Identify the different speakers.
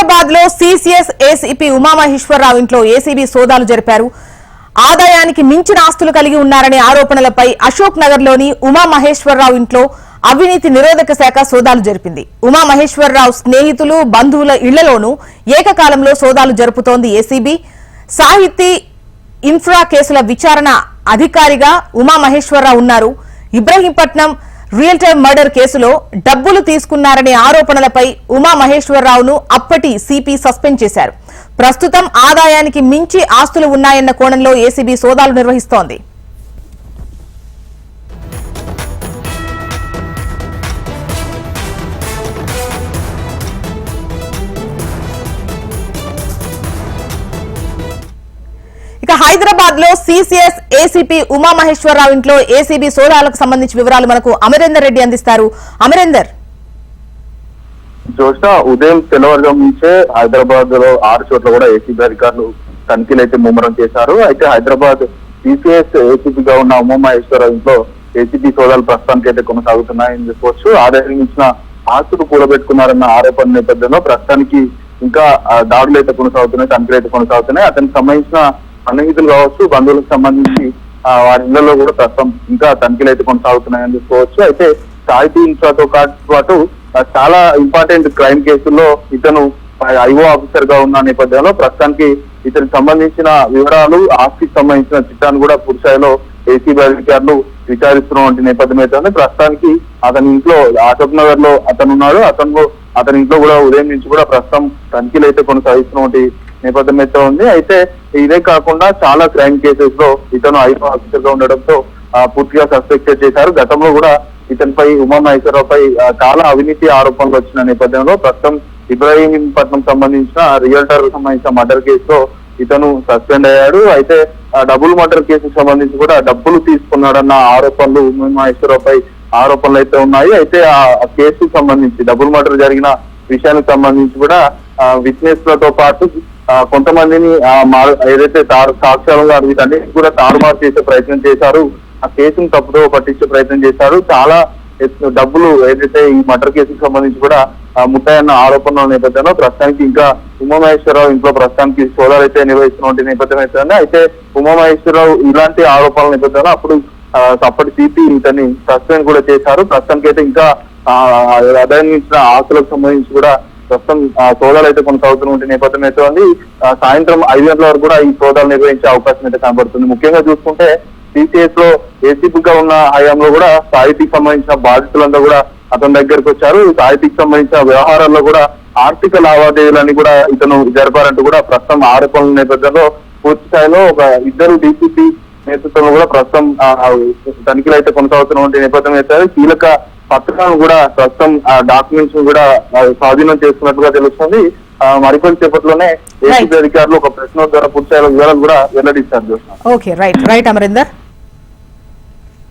Speaker 1: హైదరాబాద్ లో CCS ACP Umamaheswararao ఇంట్లో ACB సోదాలు జరిపారు. ఆదాయానికి మించిన ఆస్తులు కలిగి ఉన్నారనే ఆరోపణలపై అశోక్ నగర్ లోని ఉమామహేశ్వరరావు ఇంట్లో అవినీతి నిరోధక శాఖ సోదాలు జరిపింది. ఉమామహేశ్వరరావు స్నేహితులు బంధువుల ఇళ్లలోనూ ఏకకాలంలో సోదాలు జరుపుతోంది ఏసీబీ. సాహితీ ఇన్ఫ్రా కేసుల విచారణ అధికారిగా ఉమామహేశ్వరరావు ఉన్నారు. ఇబ్రహీంపట్నం రియల్టర్ మర్డర్ కేసులో డబ్బులు తీసుకున్నారనే ఆరోపణలపై ఉమామహేశ్వరరావును అప్పటి సిపి సస్పెండ్ చేశారు. ప్రస్తుతం ఆదాయానికి మించి ఆస్తులు ఉన్నాయన్న కోణంలో ఏసీబీ సోదాలు నిర్వహిస్తోంది. ఇక హైదరాబాద్ లో సిసిఎస్ ఏసీపీ ఉమామహేశ్వరరావు ఇంట్లో ఏసీబీ సోదాలకు సంబంధించి వివరాలు మనకు అమరేందర్ రెడ్డి అందిస్తారు. అమరేందర్,
Speaker 2: జోష్న ఉదయం తెల్లవారుజాము నుంచే హైదరాబాద్ లో 6 చోట్ల కూడా ఏసీబీ అధికారులు తనిఖీలు అయితే ముమ్మరం చేశారు. అయితే హైదరాబాద్ సిసిఎస్ ఏసీపీగా ఉన్న ఉమామహేశ్వరరావు ఇంట్లో ఏసీబీ సోదాలు ప్రస్తుతానికి అయితే కొనసాగుతున్నాయని చెప్పవచ్చు. ఆదాయం ఇచ్చిన ఆస్తులు కూడబెట్టుకున్నారన్న ఆరోపణ నేపథ్యంలో ప్రస్తుతానికి ఇంకా దాడులు అయితే కొనసాగుతున్నాయి, తనిఖీలు అయితే కొనసాగుతున్నాయి. అతనికి సంబంధించిన సన్నిహితులు కావచ్చు, బంధువులకు సంబంధించి వారి ఇళ్లలో కూడా ప్రస్తుతం ఇంకా తనిఖీలు అయితే కొనసాగుతున్నాయని చెప్పుకోవచ్చు. అయితే సాహితీ ఇన్ఫ్రాతో పాటు చాలా ఇంపార్టెంట్ క్రైమ్ కేసుల్లో ఇతను ఐఓ ఆఫీసర్ గా ఉన్న నేపథ్యంలో ప్రస్తుతానికి ఇతనికి సంబంధించిన వివరాలు, ఆస్తికి సంబంధించిన చిట్టాన్ని కూడా పూర్తిస్థాయిలో ఏసీబీ అధికారులు విచారిస్తున్నటువంటి నేపథ్యం అయితే ప్రస్తుతానికి అతని ఇంట్లో అశోక్ నగర్ లో అతను ఉన్నాడు. అతని ఇంట్లో కూడా ఉదయం నుంచి కూడా ప్రస్తుతం తనిఖీలు అయితే కొనసాగిస్తున్నటువంటి నేపథ్యం అయితే ఉంది. అయితే ఇదే కాకుండా చాలా క్రైమ్ కేసెస్ లో ఇతను ఐఓ ఆఫీసర్ గా ఉండడంతో పూర్తిగా సస్పెక్ట్ చేశారు. గతంలో కూడా ఇతనిపై ఉమామహేశ్వరరావుపై చాలా అవినీతి ఆరోపణలు వచ్చిన నేపథ్యంలో ప్రస్తుతం ఇబ్రహీంపట్నం సంబంధించిన రియల్టర్ సంబంధించిన మర్డర్ కేసులో ఇతను సస్పెండ్ అయ్యాడు. అయితే డబుల్ మర్డర్ కేసుకు సంబంధించి కూడా డబ్బులు తీసుకున్నాడన్న ఆరోపణలు ఉమామహేశ్వరరావుపై ఆరోపణలు అయితే ఉన్నాయి. అయితే ఆ కేసుకు సంబంధించి డబుల్ మర్డర్ జరిగిన విషయానికి సంబంధించి కూడా విట్నెస్ లతో పాటు కొంతమందిని ఏదైతే సాక్ష్యాలుగా వీటన్నిటి కూడా తారుమారు చేసే ప్రయత్నం చేశారు. ఆ కేసును తప్పుదో పట్టించే ప్రయత్నం చేశారు. చాలా డబ్బులు ఏదైతే ఈ మర్డర్ కేసుకు సంబంధించి కూడా ముట్టాయన్న ఆరోపణల నేపథ్యంలో ప్రస్తుతానికి ఇంకా ఉమామహేశ్వరరావు ఇంట్లో ప్రస్తుతానికి సోదాలు అయితే నిర్వహిస్తున్న నేపథ్యం అయితే ఉంది. అయితే ఉమామహేశ్వరరావు ఇలాంటి ఆరోపణల నేపథ్యంలో అప్పటి సిపి ఇతన్ని సస్పెండ్ కూడా చేశారు. ప్రస్తుతానికి అయితే ఇంకా ఆదాయం ఇచ్చిన ఆస్తులకు సంబంధించి కూడా ప్రస్తుతం సోదాలు అయితే కొనసాగుతున్న నేపథ్యం అయితే ఉంది. సాయంత్రం 5 గంటల వరకు కూడా ఈ సోదాలు నిర్వహించే అవకాశం అయితే కనబడుతుంది. ముఖ్యంగా చూసుకుంటే సిసిఎస్ లో ఏసీపీగా ఉన్న హయాంలో కూడా సాహితీకి సంబంధించిన బాధితులంతా కూడా అతని దగ్గరకు వచ్చారు. సాహితీకి సంబంధించిన వ్యవహారాల్లో కూడా ఆర్థిక లావాదేవీలని కూడా ఇతను జరిపారంటూ కూడా ప్రస్తుతం ఆరోపణల నేపథ్యంలో పూర్తి స్థాయిలో ఒక 2 డీసీపీ నేతృత్వంలో కూడా ప్రస్తుతం తనిఖీలు అయితే కొనసాగుతున్న నేపథ్యం అయితే కీలక పత్రాలను కూడా ప్రస్తుతం డాక్యుమెంట్స్ కూడా స్వాధీనం చేసుకున్నట్టుగా తెలుస్తుంది. మరికొన్ని సేపట్లోనే ఏసీబీ అధికారులు ఒక ప్రెస్ నోట్ ద్వారా పూర్తి స్థాయిలో వివరాలు కూడా వెల్లడిస్తారు.
Speaker 1: Okay, right Amarender.